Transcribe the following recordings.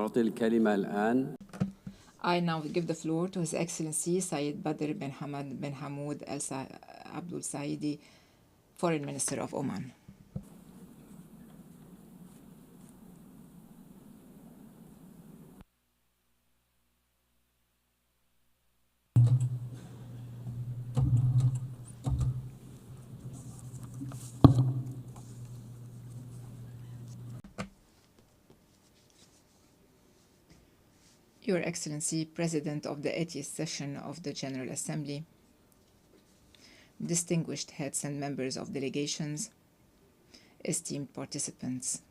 أعطي الكلمة الآن I now give the floor to His Excellency Sayyid Badr bin Hamad bin Hamoud Al Abdul Saidi, Foreign Minister of Oman. Your Excellency, President of the 80th session of the General Assembly, distinguished heads and members of delegations, esteemed participants.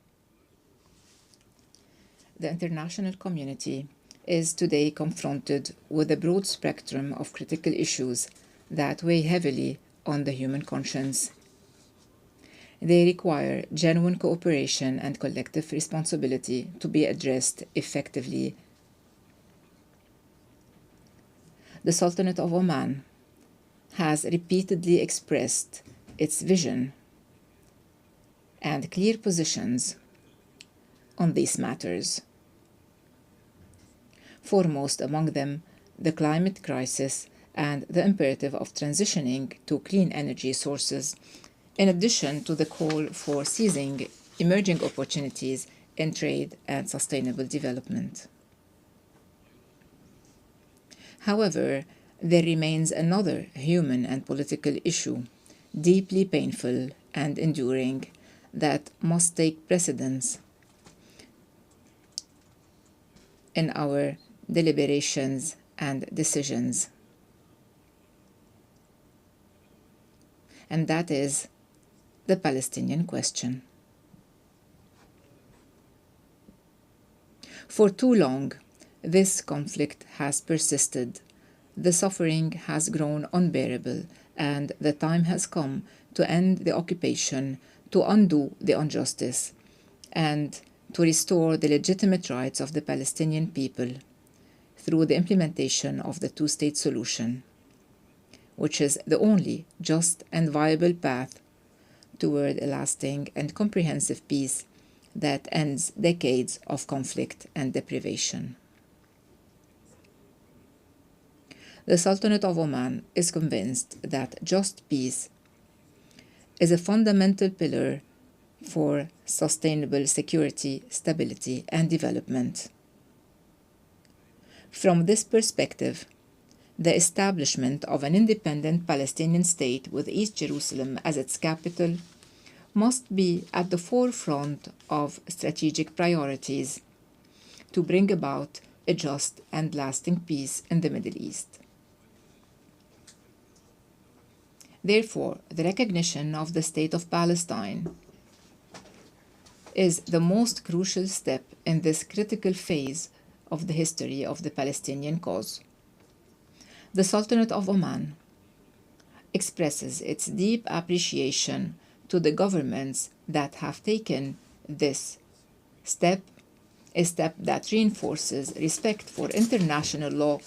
The international community is today confronted with a broad spectrum of critical issues that weigh heavily on the human conscience. They require genuine cooperation and collective responsibility to be addressed effectively. The Sultanate of Oman has repeatedly expressed its vision and clear positions on these matters. Foremost among them, the climate crisis and the imperative of transitioning to clean energy sources, in addition to the call for seizing emerging opportunities in trade and sustainable development. However, there remains another human and political issue, deeply painful and enduring, that must take precedence in our deliberations and decisions. And that is the Palestinian question. For too long, this conflict has persisted. The suffering has grown unbearable, and the time has come to end the occupation, to undo the injustice, and to restore the legitimate rights of the Palestinian people through the implementation of the two-state solution, which is the only just and viable path toward a lasting and comprehensive peace that ends decades of conflict and deprivation. The Sultanate of Oman is convinced that just peace is a fundamental pillar for sustainable security, stability, and development. From this perspective, the establishment of an independent Palestinian state with East Jerusalem as its capital must be at the forefront of strategic priorities to bring about a just and lasting peace in the Middle East. Therefore, the recognition of the State of Palestine is the most crucial step in this critical phase of the history of the Palestinian cause. The Sultanate of Oman expresses its deep appreciation to the governments that have taken this step, a step that reinforces respect for international law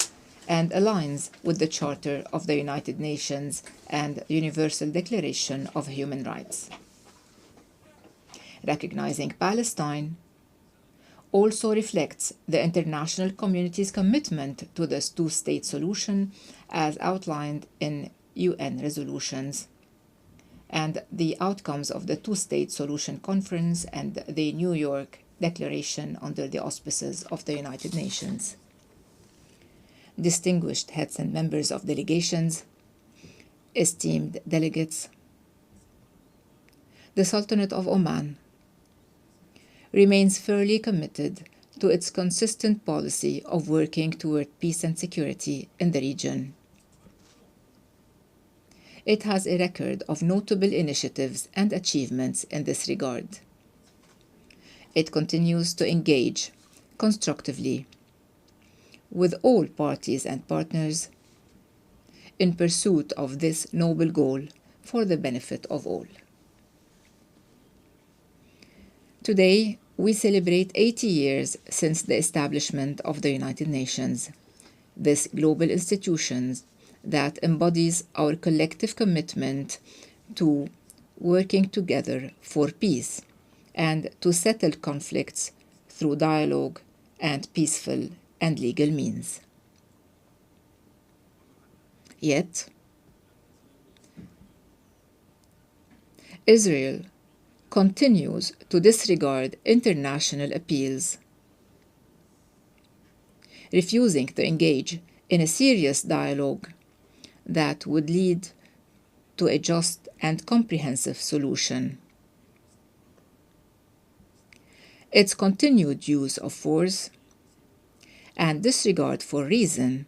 and aligns with the Charter of the United Nations and Universal Declaration of Human Rights. Recognizing Palestine also reflects the international community's commitment to this two-state solution as outlined in UN resolutions and the outcomes of the Two-State Solution Conference and the New York Declaration under the auspices of the United Nations. Distinguished heads and members of delegations, esteemed delegates, the Sultanate of Oman remains firmly committed to its consistent policy of working toward peace and security in the region. It has a record of notable initiatives and achievements in this regard. It continues to engage constructively with all parties and partners in pursuit of this noble goal for the benefit of all. Today, we celebrate 80 years since the establishment of the United Nations, this global institution that embodies our collective commitment to working together for peace and to settle conflicts through dialogue and peaceful and legal means. Yet, Israel continues to disregard international appeals, refusing to engage in a serious dialogue that would lead to a just and comprehensive solution. Its continued use of force and disregard for reason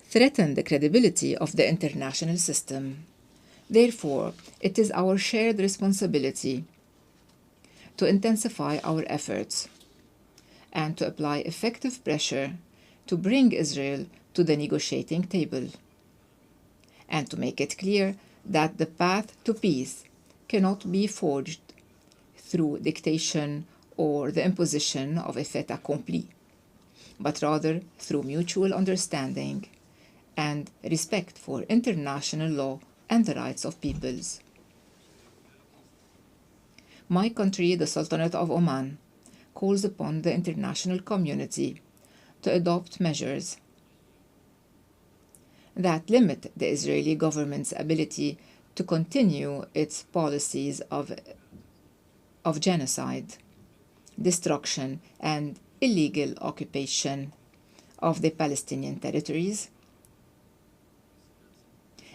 threaten the credibility of the international system. Therefore, it is our shared responsibility to intensify our efforts and to apply effective pressure to bring Israel to the negotiating table, and to make it clear that the path to peace cannot be forged through dictation or the imposition of a fait accompli, but rather through mutual understanding and respect for international law and the rights of peoples. My country, the Sultanate of Oman, calls upon the international community to adopt measures that limit the Israeli government's ability to continue its policies of genocide, destruction, and illegal occupation of the Palestinian territories,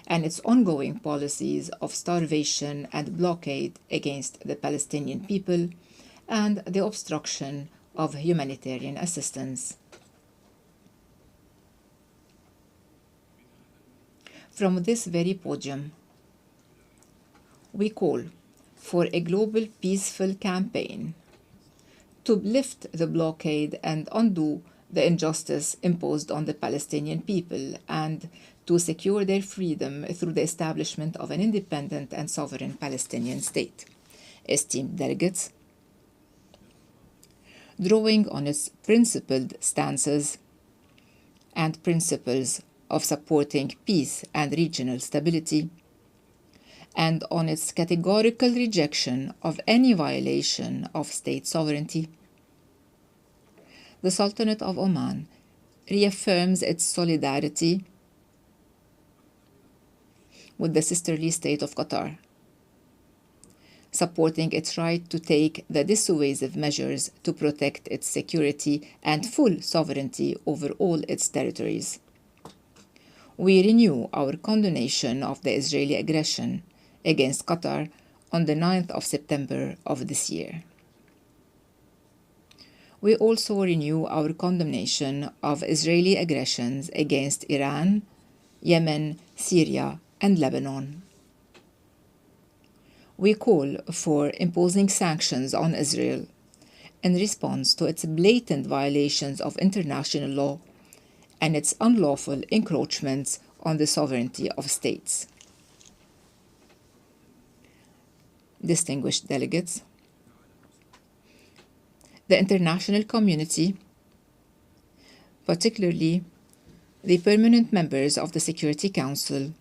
and its ongoing policies of starvation and blockade against the Palestinian people, and the obstruction of humanitarian assistance. From this very podium, we call for a global peaceful campaign to lift the blockade and undo the injustice imposed on the Palestinian people, and to secure their freedom through the establishment of an independent and sovereign Palestinian state. Esteemed delegates, drawing on its principled stances and principles of supporting peace and regional stability, and on its categorical rejection of any violation of state sovereignty, the Sultanate of Oman reaffirms its solidarity with the sisterly state of Qatar, supporting its right to take the dissuasive measures to protect its security and full sovereignty over all its territories. We renew our condemnation of the Israeli aggression against Qatar on the 9th of September of this year. We also renew our condemnation of Israeli aggressions against Iran, Yemen, Syria, and Lebanon. We call for imposing sanctions on Israel in response to its blatant violations of international law and its unlawful encroachments on the sovereignty of states. Distinguished delegates, the international community, particularly the permanent members of the Security Council,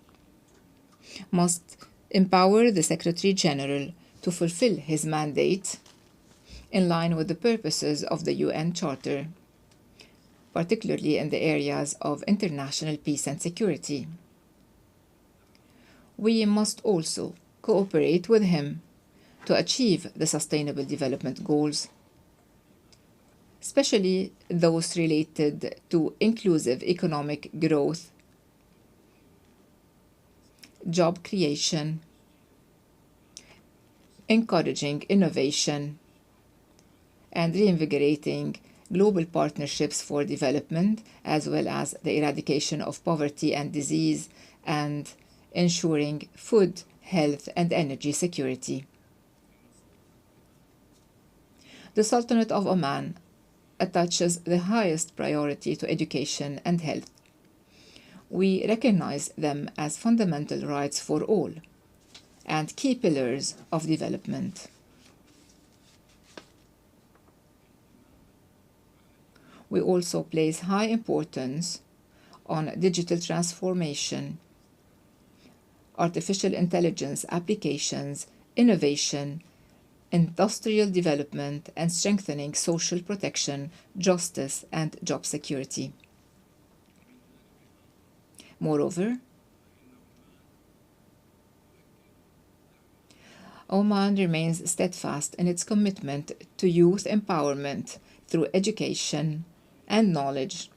must empower the Secretary General to fulfill his mandate in line with the purposes of the UN Charter, particularly in the areas of international peace and security. We must also cooperate with him to achieve the Sustainable Development Goals, especially those related to inclusive economic growth, job creation, encouraging innovation, and reinvigorating global partnerships for development, as well as the eradication of poverty and disease, and ensuring food, health, and energy security. The Sultanate of Oman attaches the highest priority to education and health. We recognize them as fundamental rights for all and key pillars of development. We also place high importance on digital transformation, artificial intelligence applications, innovation, industrial development, and strengthening social protection, justice, and job security. Moreover, Oman remains steadfast in its commitment to youth empowerment through education and knowledge.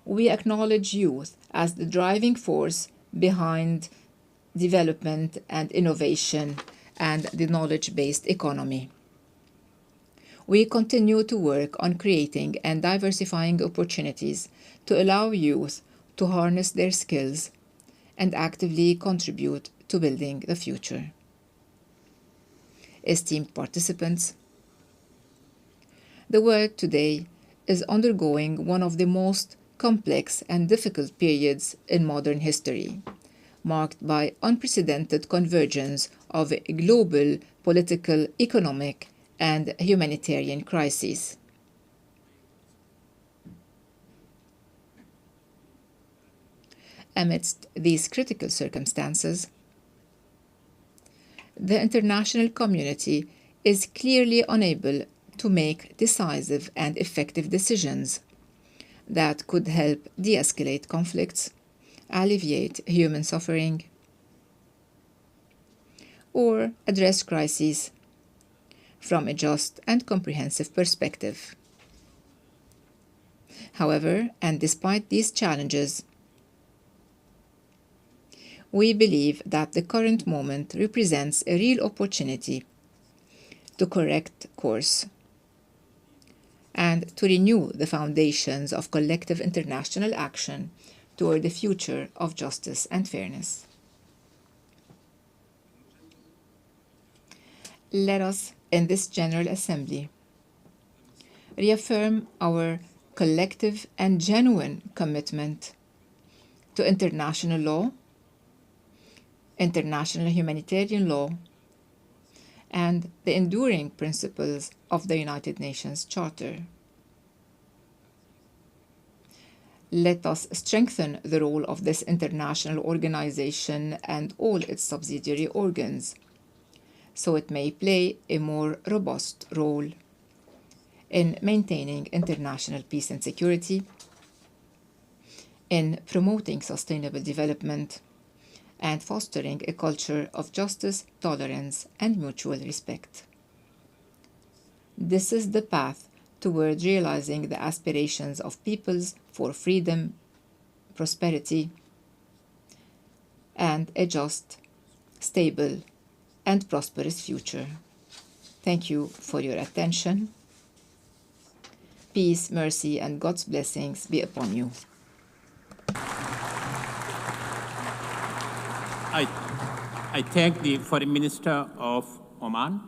We acknowledge youth as the driving force behind development and innovation and the knowledge-based economy. We continue to work on creating and diversifying opportunities to allow youth to harness their skills and actively contribute to building the future. Esteemed participants, the world today is undergoing one of the most complex and difficult periods in modern history, marked by unprecedented convergence of global political, economic, and humanitarian crises. Amidst these critical circumstances, the international community is clearly unable to make decisive and effective decisions that could help de-escalate conflicts, alleviate human suffering, or address crises from a just and comprehensive perspective. However, and despite these challenges, we believe that the current moment represents a real opportunity to correct course and to renew the foundations of collective international action toward the future of justice and fairness. Let us, in this General Assembly, reaffirm our collective and genuine commitment to international law, international humanitarian law, and the enduring principles of the United Nations Charter. Let us strengthen the role of this international organization and all its subsidiary organs, so it may play a more robust role in maintaining international peace and security, in promoting sustainable development, and fostering a culture of justice, tolerance, and mutual respect. This is the path toward realizing the aspirations of peoples for freedom, prosperity, and a just, stable, and prosperous future. Thank you for your attention. Peace, mercy, and God's blessings be upon you. I thank the Foreign Minister of Oman.